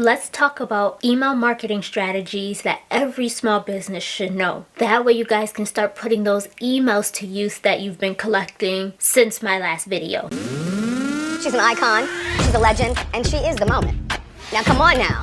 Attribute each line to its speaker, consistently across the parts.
Speaker 1: let's talk about email marketing strategies that every small business should know. That way you guys can start putting those emails to use that you've been collecting since my last video.
Speaker 2: She's an icon, she's a legend, and she is the moment. Now come on now.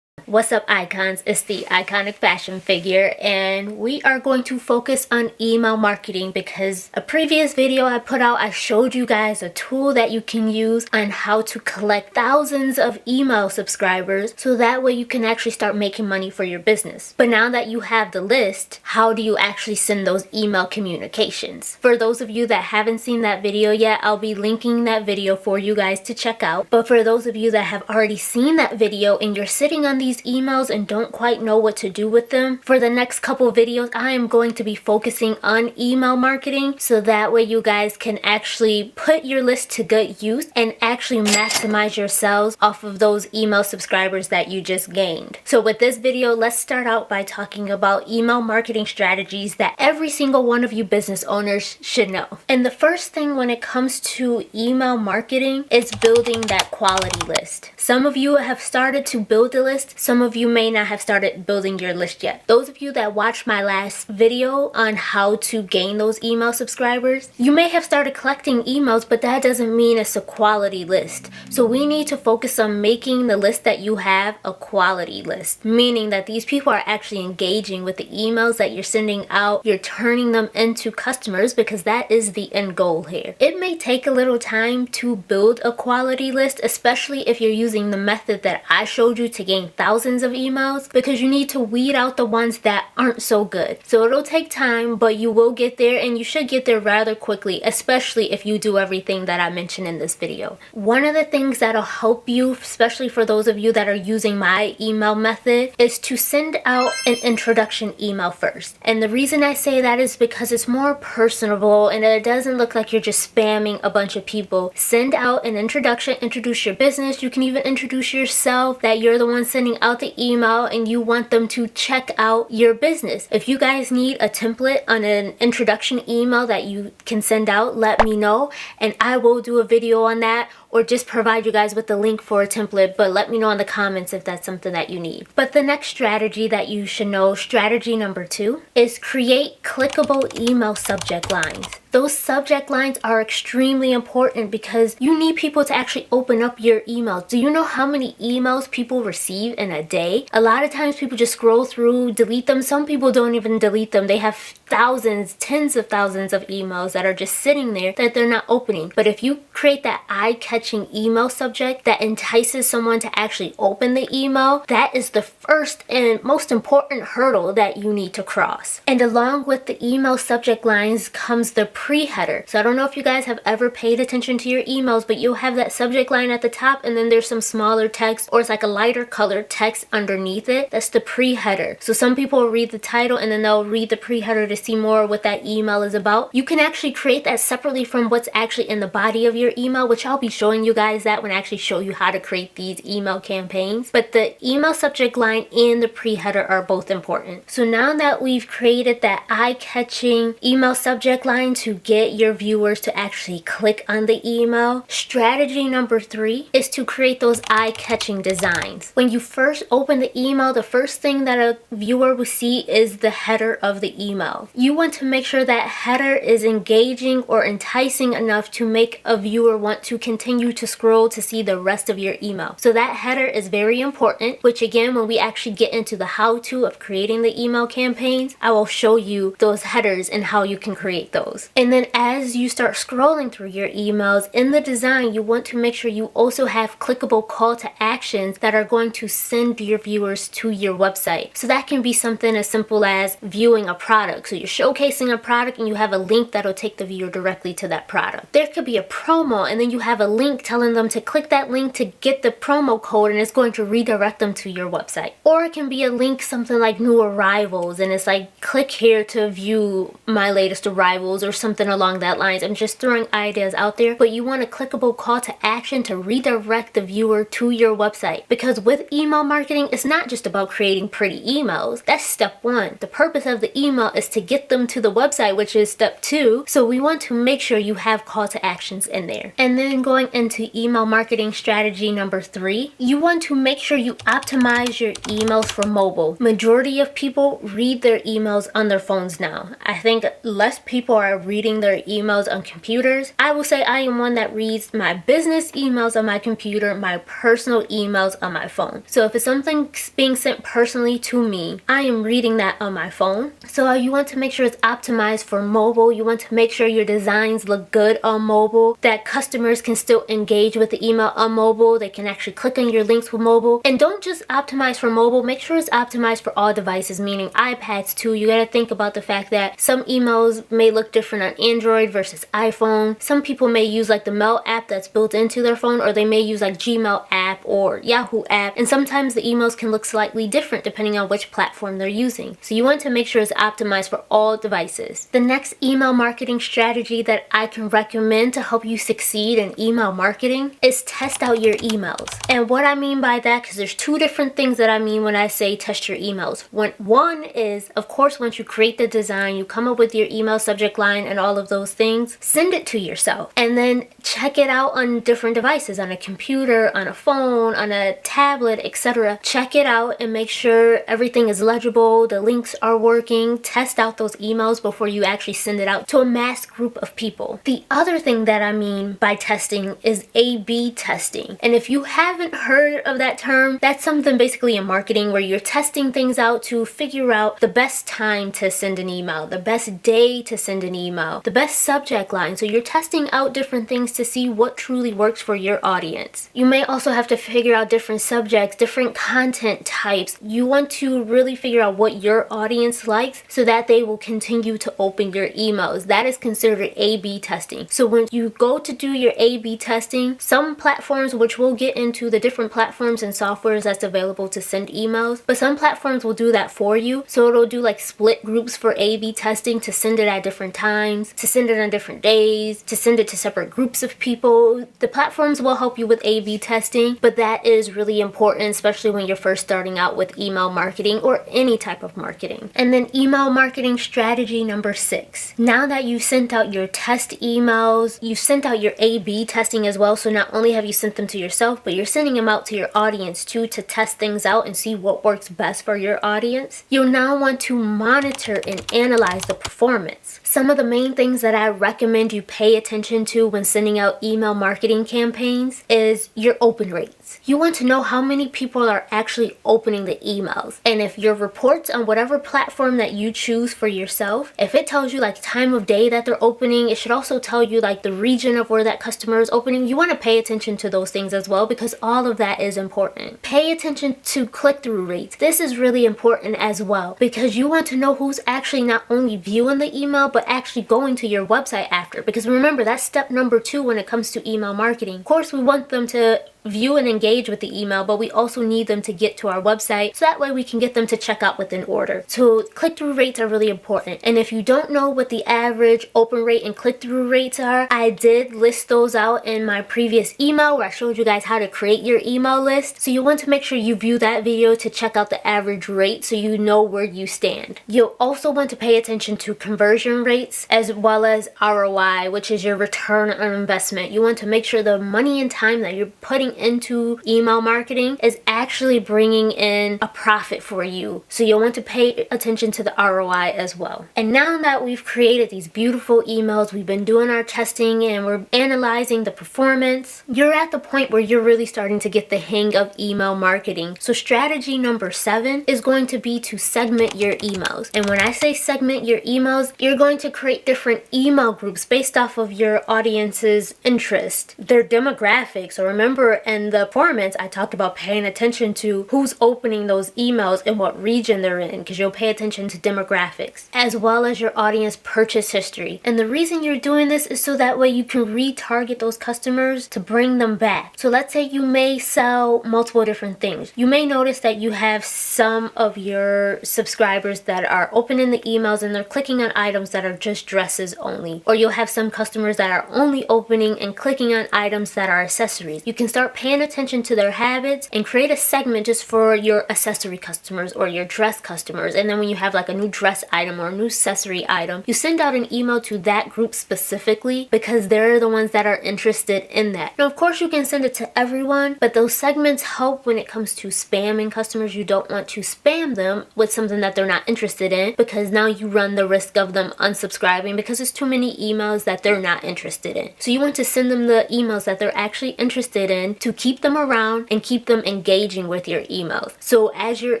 Speaker 1: What's up, icons? It's the iconic fashion figure, and we are going to focus on email marketing because a previous video I put out, I showed you guys a tool that you can use on how to collect thousands of email subscribers so that way you can actually start making money for your business. But now that you have the list, how do you actually send those email communications? For those of you that haven't seen that video yet, I'll be linking that video for you guys to check out. But for those of you that have already seen that video and you're sitting on these emails and don't quite know what to do with them, for the next couple videos I am going to be focusing on email marketing so that way you guys can actually put your list to good use and actually maximize your sales off of those email subscribers that you just gained. So with this video, let's start out by talking about email marketing strategies that every single one of you business owners should know. And the first thing when it comes to email marketing is building that quality list. Some of you have started to build a list. Some of you may not have started building your list yet. Those of you that watched my last video on how to gain those email subscribers, you may have started collecting emails, but that doesn't mean it's a quality list. So we need to focus on making the list that you have a quality list, meaning that these people are actually engaging with the emails that you're sending out. You're turning them into customers because that is the end goal here. It may take a little time to build a quality list, especially if you're using the method that I showed you to gain thousands of emails, because you need to weed out the ones that aren't so good. So it'll take time, but you will get there, and you should get there rather quickly, especially if you do everything that I mentioned in this video. One of the things that'll help you, especially for those of you that are using my email method, is to send out an introduction email first. And the reason I say that is because it's more personable and it doesn't look like you're just spamming a bunch of people. Send out an introduction, introduce your business. You can even introduce yourself, that you're the one sending out the email and you want them to check out your business. If you guys need a template on an introduction email that you can send out, let me know and I will do a video on that, or just provide you guys with the link for a template, but let me know in the comments if that's something that you need. But the next strategy that you should know, strategy number 2, is create clickable email subject lines. Those subject lines are extremely important because you need people to actually open up your emails. Do you know how many emails people receive in a day? A lot of times people just scroll through, delete them. Some people don't even delete them. They have thousands, tens of thousands of emails that are just sitting there that they're not opening. But if you create that eye-catching email subject that entices someone to actually open the email, that is the first and most important hurdle that you need to cross. And along with the email subject lines comes the pre-header. So I don't know if you guys have ever paid attention to your emails, but you'll have that subject line at the top and then there's some smaller text, or it's like a lighter colored text underneath it. That's the pre-header. So some people will read the title and then they'll read the pre-header to see more what that email is about. You can actually create that separately from what's actually in the body of your email, which I'll be showing you guys that when I actually show you how to create these email campaigns. But the email subject line and the pre-header are both important. So now that we've created that eye-catching email subject line to get your viewers to actually click on the email, strategy number 3 is to create those eye-catching designs. When you first open the email, the first thing that a viewer will see is the header of the email. You want to make sure that header is engaging or enticing enough to make a viewer want to continue to scroll to see the rest of your email. So that header is very important, which again, when we actually get into the how-to of creating the email campaigns, I will show you those headers and how you can create those. And then as you start scrolling through your emails, in the design, you want to make sure you also have clickable call to actions that are going to send your viewers to your website. So that can be something as simple as viewing a product. So you're showcasing a product and you have a link that'll take the viewer directly to that product. There could be a promo and then you have a link telling them to click that link to get the promo code and it's going to redirect them to your website. Or it can be a link something like new arrivals and it's like click here to view my latest arrivals or something along that lines. I'm just throwing ideas out there, but you want a clickable call to action to redirect the viewer to your website. Because with email marketing, it's not just about creating pretty emails. That's step 1. The purpose of the email is to get them to the website, which is step 2. So we want to make sure you have call to actions in there. And then going into email marketing strategy number 3, you want to make sure you optimize your emails for mobile. Majority of people read their emails on their phones now. I think less people are reading their emails on computers. I will say I am one that reads my business emails on my computer, my personal emails on my phone. So if it's something being sent personally to me, I am reading that on my phone. So you want to make sure it's optimized for mobile. You want to make sure your designs look good on mobile, that customers can still engage with the email on mobile. They can actually click on your links with mobile. And don't just optimize for mobile, make sure it's optimized for all devices, meaning iPads too. You gotta think about the fact that some emails may look different on Android versus iPhone. Some people may use like the Mail app that's built into their phone, or they may use like Gmail app or Yahoo app. And sometimes the emails can look slightly different depending on which platform they're using. So you want to make sure it's optimized for all devices. The next email marketing strategy that I can recommend to help you succeed in email marketing is test out your emails. And what I mean by that, because there's two different things that I mean when I say test your emails. One is, of course, once you create the design, you come up with your email subject line and all of those things, send it to yourself and then check it out on different devices, on a computer, on a phone, on a tablet, etc. Check it out and make sure everything is legible, the links are working. Test out those emails before you actually send it out to a mass group of people. The other thing that I mean by testing is A/B testing. And if you haven't heard of that term, that's something basically in marketing where you're testing things out to figure out the best time to send an email, the best day to send an email, the best subject line. So you're testing out different things to see what truly works for your audience. You may also have to figure out different subjects, different content types. You want to really figure out what your audience likes so that they will continue to open your emails. That is considered A/B testing. So when you go to do your A/B testing, some platforms, which we'll get into the different platforms and softwares that's available to send emails, but some platforms will do that for you. So it'll do like split groups for A/B testing to send it at different times, to send it on different days, to send it to separate groups of people. The platforms will help you with A/B testing, but that is really important, especially when you're first starting out with email marketing or any type of marketing. And then email marketing strategy number 6. Now that you've sent out your test emails, you've sent out your A/B testing as well. So not only have you sent them to yourself, but you're sending them out to your audience too to test things out and see what works best for your audience. You'll now want to monitor and analyze the performance. Some of the main things that I recommend you pay attention to when sending out email marketing campaigns is your open rates. You want to know how many people are actually opening the emails. And if your reports on whatever platform that you choose for yourself, if it tells you like time of day that they're opening, it should also tell you like the region of where that customer is opening. You want to pay attention to those things as well because all of that is important. Pay attention to click-through rates. This is really important as well because you want to know who's actually not only viewing the email but actually going to your website after, because remember that's step number 2 when it comes to email marketing. Of course, we want them to view and engage with the email, but we also need them to get to our website so that way we can get them to check out within order. So click-through rates are really important. And if you don't know what the average open rate and click-through rates are, I did list those out in my previous email where I showed you guys how to create your email list. So you want to make sure you view that video to check out the average rate so you know where you stand. You'll also want to pay attention to conversion rates as well as ROI, which is your return on investment. You want to make sure the money and time that you're putting into email marketing is actually bringing in a profit for you. So you'll want to pay attention to the ROI as well. And now that we've created these beautiful emails, we've been doing our testing and we're analyzing the performance, you're at the point where you're really starting to get the hang of email marketing. So strategy number 7 is going to be to segment your emails. And when I say segment your emails, you're going to create different email groups based off of your audience's interest, their demographics. So remember, in the performance, I talked about paying attention to who's opening those emails and what region they're in, because you'll pay attention to demographics as well as your audience purchase history. And the reason you're doing this is so that way you can retarget those customers to bring them back. So let's say you may sell multiple different things. You may notice that you have some of your subscribers that are opening the emails and they're clicking on items that are just dresses only. Or you'll have some customers that are only opening and clicking on items that are accessories. You can start start paying attention to their habits and create a segment just for your accessory customers or your dress customers. And then when you have like a new dress item or a new accessory item, you send out an email to that group specifically because they're the ones that are interested in that. Now, of course, you can send it to everyone, but those segments help when it comes to spamming customers. You don't want to spam them with something that they're not interested in, because now you run the risk of them unsubscribing because it's too many emails that they're not interested in. So you want to send them the emails that they're actually interested in to keep them around and keep them engaging with your emails. So as you're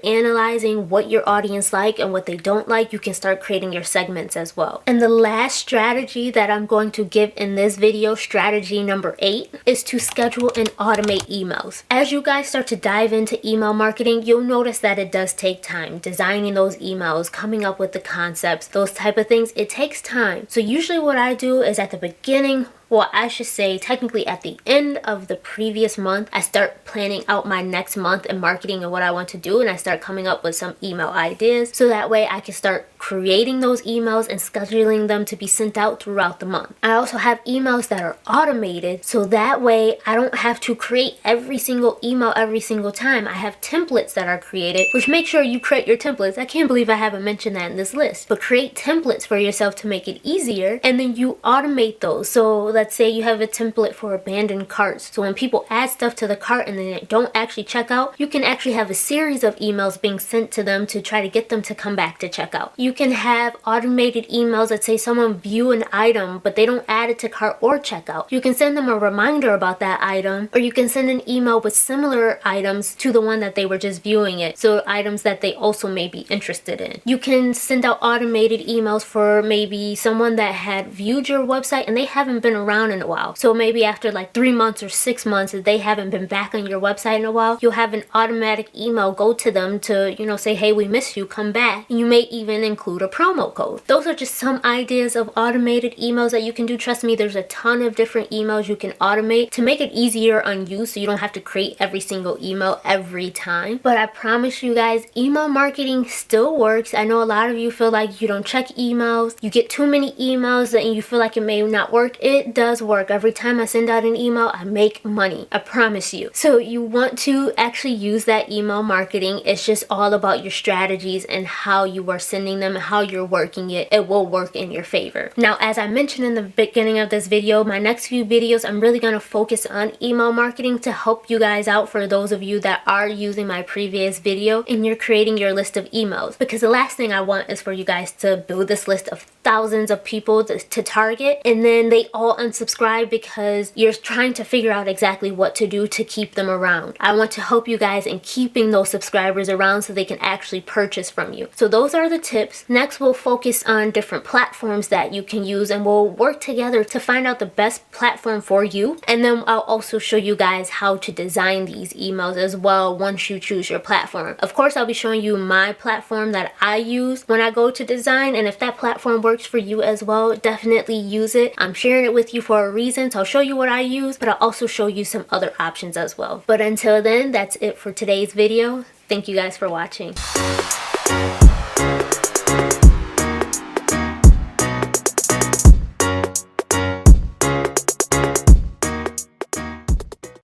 Speaker 1: analyzing what your audience like and what they don't like, you can start creating your segments as well. And the last strategy that I'm going to give in this video, strategy number 8, is to schedule and automate emails. As you guys start to dive into email marketing, you'll notice that it does take time. Designing those emails, coming up with the concepts, those type of things, it takes time. So usually what I do is at the beginning, well, I should say technically at the end of the previous month, I start planning out my next month in marketing and what I want to do, and I start coming up with some email ideas so that way I can start creating those emails and scheduling them to be sent out throughout the month. I also have emails that are automated, so that way I don't have to create every single email every single time. I have templates that are created, which make sure you create your templates. I can't believe I haven't mentioned that in this list, but create templates for yourself to make it easier, and then you automate those. So let's say you have a template for abandoned carts. So when people add stuff to the cart and then they don't actually check out, you can actually have a series of emails being sent to them to try to get them to come back to check out. You can have automated emails that say someone view an item but they don't add it to cart or checkout. You can send them a reminder about that item, or you can send an email with similar items to the one that they were just viewing it. So items that they also may be interested in. You can send out automated emails for maybe someone that had viewed your website and they haven't been around in a while. So maybe after like 3 months or 6 months that they haven't been back on your website in a while, you'll have an automatic email go to them to, say, hey, we miss you, come back. And you may even include a promo code. Those are just some ideas of automated emails that you can do. Trust me, there's a ton of different emails you can automate to make it easier on you so you don't have to create every single email every time. But I promise you guys, email marketing still works. I know a lot of you feel like you don't check emails, you get too many emails and you feel like it may not work. It does work. Every time I send out an email, I make money. I promise you. So you want to actually use that email marketing. It's just all about your strategies and how you are sending them and how you're working it. It will work in your favor. Now, as I mentioned in the beginning of this video, my next few videos, I'm really going to focus on email marketing to help you guys out, for those of you that are using my previous video and you're creating your list of emails. Because the last thing I want is for you guys to build this list of thousands of people to target and then they all unsubscribe because you're trying to figure out exactly what to do to keep them around. I want to help you guys in keeping those subscribers around so they can actually purchase from you. So those are the tips. Next, we'll focus on different platforms that you can use and we'll work together to find out the best platform for you. And then I'll also show you guys how to design these emails as well once you choose your platform. Of course, I'll be showing you my platform that I use when I go to design, and if that platform works for you as well, definitely use it. I'm sharing it with you for a reason, so I'll show you what I use, but I'll also show you some other options as well. But until then, that's it for today's video. Thank you guys for watching.